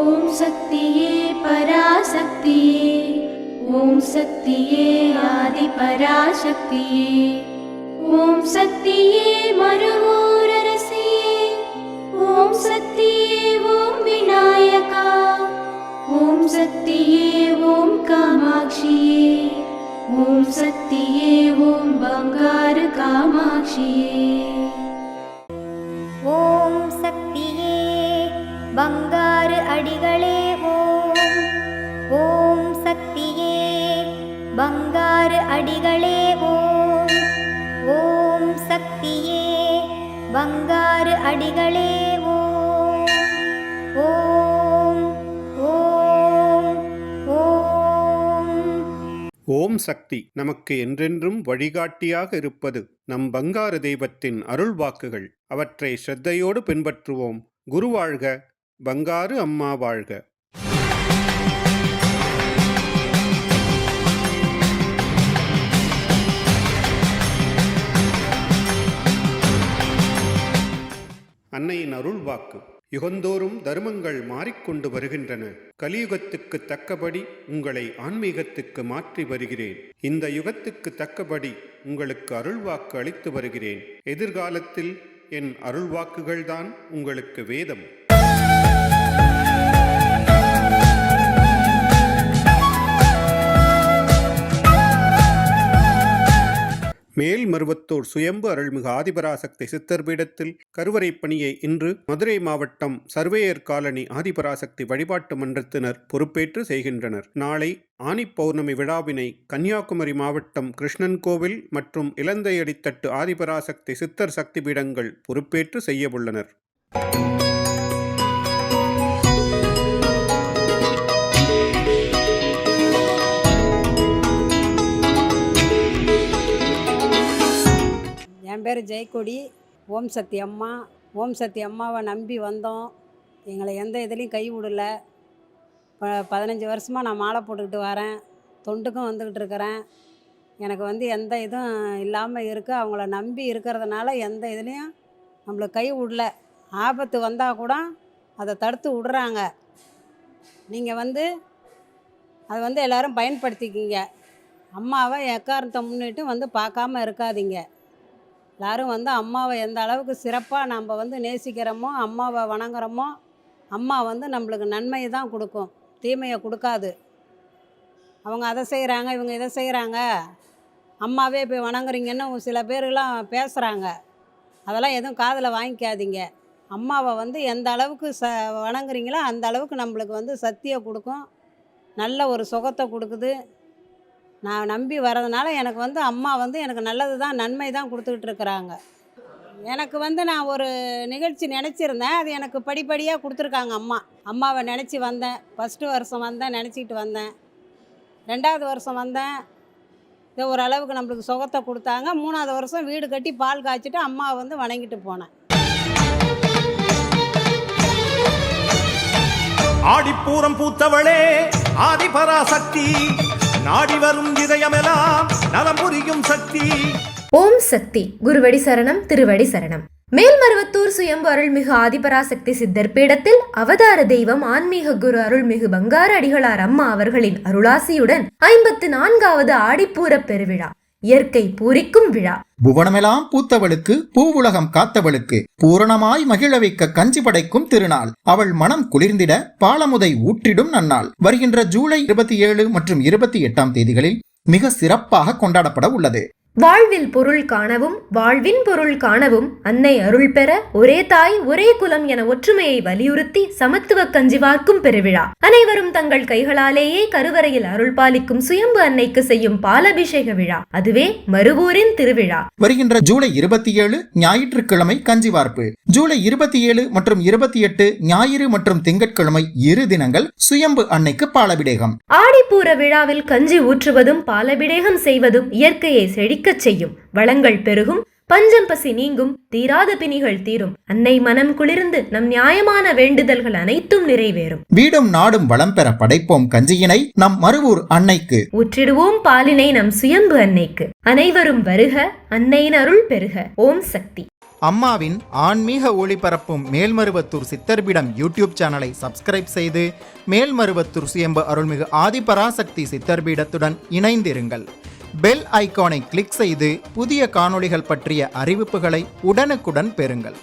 ஓம் சக்தியே பராசக்தியே, ஓம் சக்தியே ஆதி பராசக்தியே, ஓம் சக்தியே மறுவூரரசியே, ஓம் சக்தியே ஓம் விநாயகா, ஓம் சக்தியே ஓம் காமாட்சியே, ஓம் சக்தியே ஓம் பங்காரு காமாட்சியே. ஓம் சக்தியே பங்காரு அடிகளே ஓம், ஓம் சக்தியே பங்காரு அடிகளே ஓம், ஓம் சக்தியே பங்காரு அடிகளே ஓம், ஓம் ஓம் ஓம். ஓம் சக்தி நமக்கு என்றென்றும் வழிகாட்டியாக இருப்பது நம் பங்காரு தெய்வத்தின் அருள் வாக்குகள். அவற்றை ஸ்ரத்தையோடு பின்பற்றுவோம். குரு வாழ்க, பங்காரு அம்மா வாழ்க. அன்னையின் அருள் வாக்கு. யுகந்தோறும் தர்மங்கள் மாறிக்கொண்டு வருகின்றன. கலியுகத்துக்கு தக்கபடி உங்களை ஆன்மீகத்துக்கு மாற்றி வருகிறேன். இந்த யுகத்துக்கு தக்கபடி உங்களுக்கு அருள்வாக்கு அளித்து வருகிறேன். எதிர்காலத்தில் என் அருள்வாக்குகள்தான் உங்களுக்கு வேதம். மேல்மருவத்தூர் சுயம்பு அருள்மிகு ஆதிபராசக்தி சித்தர் பீடத்தில் கருவறை பணியை இன்று மதுரை மாவட்டம் சர்வேயர் காலனி ஆதிபராசக்தி வழிபாட்டு மன்றத்தினர் பொறுப்பேற்று செய்கின்றனர். நாளை ஆனி பௌர்ணமி விழாவினை கன்னியாகுமரி மாவட்டம் கிருஷ்ணன் கோவில் மற்றும் இலந்தையடித்தட்டு ஆதிபராசக்தி சித்தர் சக்தி பீடங்கள் பொறுப்பேற்று செய்யவுள்ளனர். என் பேர் ஜெயக்கொடி. ஓம் சக்தி அம்மா. ஓம் சக்தி அம்மாவை நம்பி வந்தோம். எங்களை எந்த இதுலேயும் கை விடலை. 15 வருஷமாக நான் மாலை போட்டுக்கிட்டு வரேன். தொண்டுக்கும் வந்துக்கிட்டு இருக்கிறேன். எனக்கு எந்த இதுவும் இல்லாமல் இருக்குது. அவங்கள நம்பி இருக்கிறதுனால எந்த இதுலேயும் நம்மளுக்கு கை விடல. ஆபத்து வந்தால் கூட அதை தடுத்து விடுறாங்க. நீங்கள் அதை எல்லோரும் பயன்படுத்திக்கிங்க. அம்மாவை எக்காரணத்தை முன்னிட்டு பார்க்காம இருக்காதீங்க. எல்லோரும் அம்மாவை எந்த அளவுக்கு சிறப்பாக நம்ம நேசிக்கிறோமோ, அம்மாவை வணங்குறோமோ, அம்மா நம்மளுக்கு நன்மையை தான் கொடுக்கும், தீமையை கொடுக்காது. அவங்க அதை செய்கிறாங்க, இவங்க இதை செய்கிறாங்க, அம்மாவே போய் வணங்குறீங்கன்னு சில பேரெலாம் பேசுகிறாங்க. அதெல்லாம் எதுவும் காதில் வாங்கிக்காதீங்க. அம்மாவை எந்த அளவுக்கு வணங்குறீங்களோ அந்த அளவுக்கு நம்மளுக்கு சக்தியை கொடுக்கும், நல்ல ஒரு சுகத்தை கொடுக்குது. நான் நம்பி வர்றதுனால எனக்கு அம்மா எனக்கு நல்லது தான், நன்மை தான் கொடுத்துக்கிட்டு இருக்கிறாங்க. எனக்கு நான் ஒரு நிகழ்ச்சி நினச்சிருந்தேன். அது எனக்கு படிப்படியாக கொடுத்துருக்காங்க அம்மா. அம்மாவை நினச்சி வந்தேன். ஃபஸ்ட்டு வருஷம் வந்தேன், நினச்சிக்கிட்டு வந்தேன். 2வது வருஷம் வந்தேன், இது ஓரளவுக்கு நம்மளுக்கு சுகத்தை கொடுத்தாங்க. 3வது வருஷம் வீடு கட்டி பால் காய்ச்சிட்டு அம்மாவை வணங்கிட்டு போனேன். ஆடிப்பூரம் பூத்தவளே ஆதிபராசக்தி, நாடி வரும் இதயமெல்லாம் நலம் புரியும் சக்தி. ஓம் சக்தி. குருவடி சரணம், திருவடி சரணம். மேல்மருவத்தூர் சுயம்பு அருள்மிகு ஆதிபராசக்தி சித்தர் பீடத்தில் அவதார தெய்வம் ஆன்மீக குரு அருள்மிகு பங்காரு அடிகளார் அம்மா அவர்களின் அருளாசியுடன் 54வது ஆடிப்பூர பெருவிழா, இயற்கை பூரிக்கும் விழா. புவனமெல்லாம் பூத்தவளுக்கு, பூவுலகம் காத்தவளுக்கு, பூரணமாய் மகிழ வைக்க கஞ்சி படைக்கும் திருநாள், அவள் மனம் குளிர்ந்திட பாலமுதை ஊற்றிடும் நன்னாள். வருகின்ற ஜூலை 27 மற்றும் 28ஆம் தேதிகளில் மிக சிறப்பாக கொண்டாடப்பட உள்ளது. வாழ்வில் பொருள் காணவும் வாழ்வின் பொருள் காணவும் அன்னை அருள் பெற ஒரே தாய் ஒரே குலம் என ஒற்றுமையை வலியுறுத்தி சமத்துவ கஞ்சி வார்க்கும் பெருவிழா. அனைவரும் தங்கள் கைகளாலேயே கருவறையில் அருள் பாலிக்கும் சுயம்பு அன்னைக்கு செய்யும் பாலபிஷேக விழா, அதுவே மருவூரின் திருவிழா. வருகின்ற ஜூலை 27 ஞாயிற்றுக்கிழமை கஞ்சி வார்ப்பு, ஜூலை 27 மற்றும் 28 ஞாயிறு மற்றும் திங்கட்கிழமை 2 தினங்கள் சுயம்பு அன்னைக்கு பாலபிடேகம். ஆடிப்பூர விழாவில் கஞ்சி ஊற்றுவதும் பாலபிடேகம் செய்வதும் இயற்கையை செழிக்க செய்யும், வளங்கள் பெருகும், பஞ்சம் பசி நீங்கும், தீராத பிணிகள் தீரும், அன்னை மனம் குளிர்ந்து நம் நியாயமான வேண்டுதல்கள் அனைத்தும் நிறைவேறும். வீடும் நாடும் வளம் பெற படைப்போம் கஞ்சியினை நம் மருவூர் அன்னைக்கு, ஊற்றிடுவோம் பாலினை நம் சுயம்பு அன்னைக்கு. அனைவரும் வருக, அன்னையின் அருள் பெருக. ஓம் சக்தி. அம்மாவின் ஆன்மீக ஒளிபரப்பும் மேல்மருவத்தூர் சித்தர்பீடம் யூடியூப் சேனலை சப்ஸ்கிரைப் செய்து மேல்மருவத்தூர் சுயம்பு அருள்மிகு ஆதிபராசக்தி சித்தர்பீடத்துடன் இணைந்திருங்கள். பெல் ஐகானை கிளிக் செய்து புதிய காணொளிகள் பற்றிய அறிவிப்புகளை உடனுக்குடன் பெறுங்கள்.